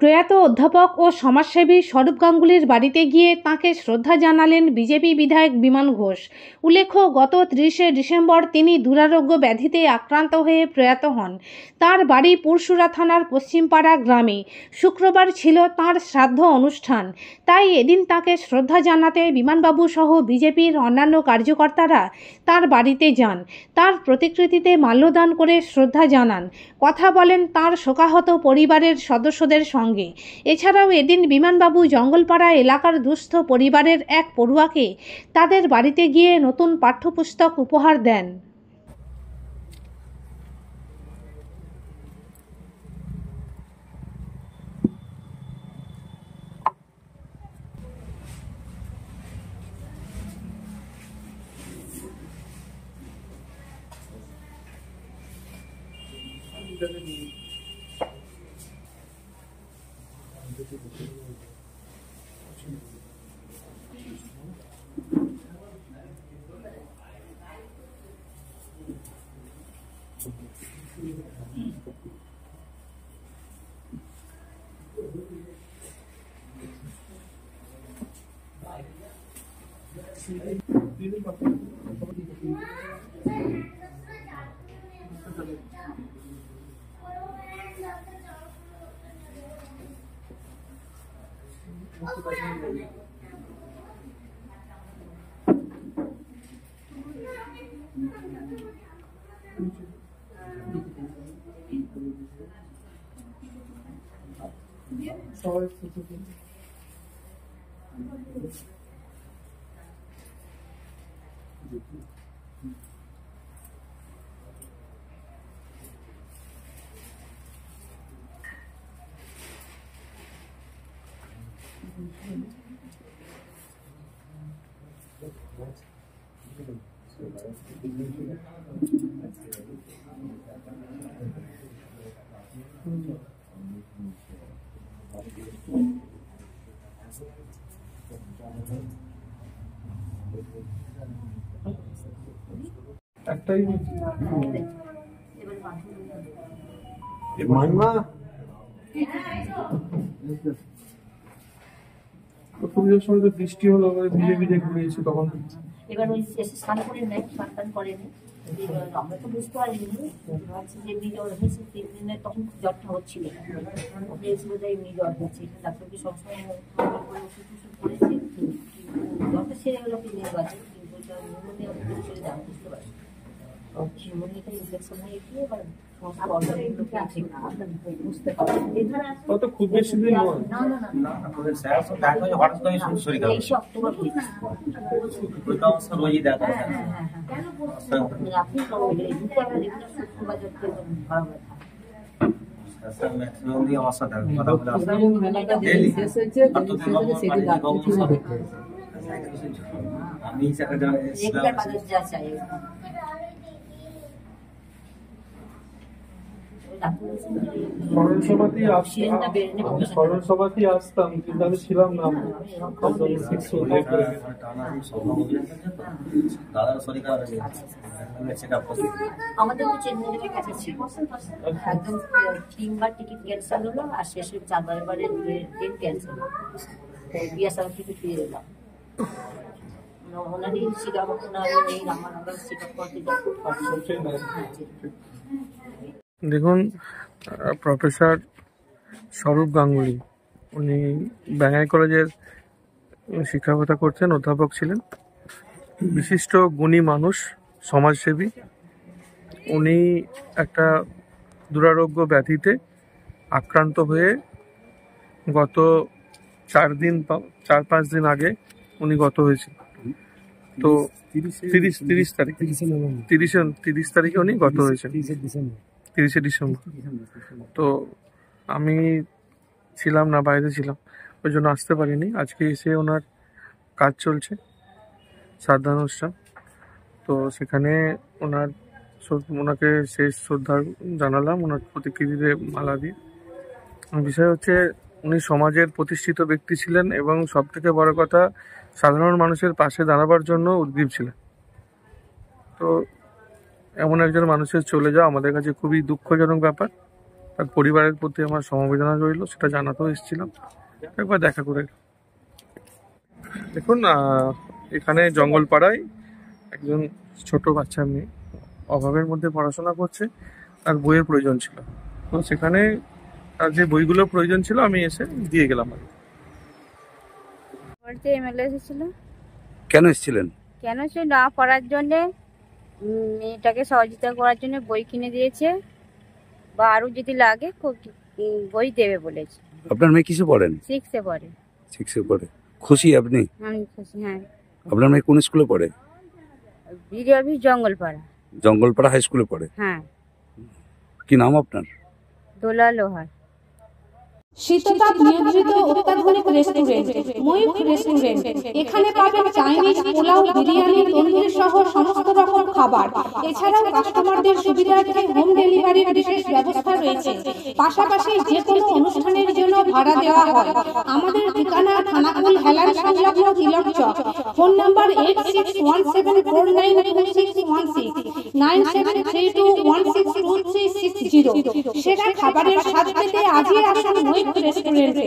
প্রয়াত অধ্যাপক ও সমাজসেবী স্বরূপ গাঙ্গুলির বাড়িতে গিয়ে তাঁকে শ্রদ্ধা জানালেন বিজেপি বিধায়ক বিমান ঘোষ। উল্লেখ্য, গত 30শে ডিসেম্বর তিনি দুরারোগ্য ব্যাধিতে আক্রান্ত হয়ে প্রয়াত হন। তার বাড়ি পুরসুরা থানার পশ্চিমপাড়া গ্রামে। শুক্রবার ছিল তাঁর শ্রাদ্ধ অনুষ্ঠান, তাই এদিন তাঁকে শ্রদ্ধা জানাতে বিমানবাবু সহ বিজেপির অন্যান্য কার্যকর্তারা তার বাড়িতে যান। তার প্রতিকৃতিতে মাল্যদান করে শ্রদ্ধা জানান, কথা বলেন তাঁর শোকাহত পরিবারের সদস্যদের সঙ্গে। এছাড়াও এদিন বিমানবাবু জঙ্গলপাড়া এলাকার দুস্থ পরিবারের এক পড়ুয়াকে তাদের বাড়িতে গিয়ে নতুন পাঠ্যপুস্তক উপহার দেন। একটাই পুজোর সময় তো বৃষ্টি হলো, ভিজে ভিজে ঘুরিয়েছে তখন। এবার ওই এসে স্নান করে নেয়, স্নান করেনি। আমরা তো বুঝতে পারিনি, ভাবছি যে এমনি জ্বর হয়েছে 3 দিনে, তখন জ্বরটা হচ্ছিল না। ওকে এসে বোধ হয় এমনি জ্বর হচ্ছে, ডাক্তারকে সবসময় ওষুধ টষুধ করেছে, জ্বরটা সেরে গেলো 3 দিন বাদে, কিন্তু ওইটা নিউমোনিয়া সেরে যাওয়া বুঝতে পারছি। নিউমোনিয়াটা ইনফেকশন হয়ে গিয়ে এবার সমস্ত অর্গানগুলো আছে বুঝতে পারছি। কত খুব বেশি দিন নয়, না না না এই অক্টোবর হয়েছে। আপনি সরস্বতী আসতাম, কিন্তু আমি ছিলাম না। আমাদের তো চেন্নাইয়ের কাছে ছিল, একদম 3বার টিকিট ক্যান্সেল হলো, আর শেষে 4বারের ট্রেন ক্যান্সেল হলো। বিয়াসার টিকিট পেয়ে এলাম, ওনারই শিকার মতো না নেই, আমার আবার শিকার করতে দেখুন, প্রফেসর স্বরূপ গাঙ্গুলি উনি বাঙ্গাই কলেজের শিক্ষকতা করছেন, অধ্যাপক ছিলেন, বিশিষ্ট গুণী মানুষ, সমাজসেবী। উনি একটা দুরারোগ্য ব্যাধিতে আক্রান্ত হয়ে গত 4-5 দিন আগে উনি গত হয়েছিল। তো 30 তারিখে উনি গত হয়েছেন, 30শে ডিসেম্বর। তো আমি ছিলাম না, বাইরে ছিলাম, ওই জন্য আসতে পারিনি। আজকে এসে ওনার কাজ চলছে, শ্রাদ্ধানুষ্ঠান, তো সেখানে ওনাকে শেষ শ্রদ্ধা জানালাম, ওনার প্রতিকৃতিতে মালা দিয়ে। বিষয় হচ্ছে, উনি সমাজের প্রতিষ্ঠিত ব্যক্তি ছিলেন এবং সব থেকে বড় কথা, সাধারণ মানুষের পাশে দাঁড়াবার জন্য উদ্গ্রীব ছিলেন। তো এমন একজন মানুষের চলে যাওয়া আমাদের কাছে খুবই দুঃখজনক ব্যাপার। তার পরিবারের প্রতি আমার সমবেদনা রইল, সেটা জানাতেও এসেছিলাম, একবার দেখা করে। দেখুন, এখানে জঙ্গলপাড়ায় একজন ছোট বাচ্চা মেয়ে অভাবের মধ্যে পড়াশোনা করছে, তার বইয়ের প্রয়োজন ছিল, তো সেখানে তার যে বইগুলোর প্রয়োজন ছিল আমি এসে দিয়ে গেলাম। বাড়িতে এমএলএ এসেছিল। কেন এসেছিলেন? কেন সে না পড়ার জন্যে মেয়েটাকে সহযোগিতা করার জন্য বই কিনে দিয়েছে, বা আরও যদি লাগে বই দেবে বলেছে। আপনার মেয়ে কিসে পড়েন? 6-এ পড়ে। 6-এ পড়ে। খুশি আপনি? আমি খুশি, হ্যাঁ। আপনার মেয়ে কোন স্কুলে পড়ে? BDO office Jangalpara. Jangalpara high স্কুলে পড়ে। হ্যাঁ। কি নাম আপনার? দোলা লোহার। শীততাপ নিয়ন্ত্রিত অত্যাধুনিক রেস্টুরেন্ট ময়ূখ রেস্টুরেন্ট। এখানে পাবেন চাইনিজ, পোলাও, বিরিয়ানি, তন্দুরি সহ সমস্ত রকম খাবার। এছাড়াও কাস্টমারদের সুবিধার্থে হোম ডেলিভারির বিশেষ ব্যবস্থা রয়েছে। পাশাপাশি যে কোনো অনুষ্ঠানের জন্য ভাড়া দেওয়া হয়। আমাদের ঠিকানা থানাকুল হেলান সংলগ্ন তিলক চক। Phone number 8617492616 9732162360। সেরা খাবারের স্বাদ পেতে আজই আসুন ময়ূখ রেস্টুরেন্টে।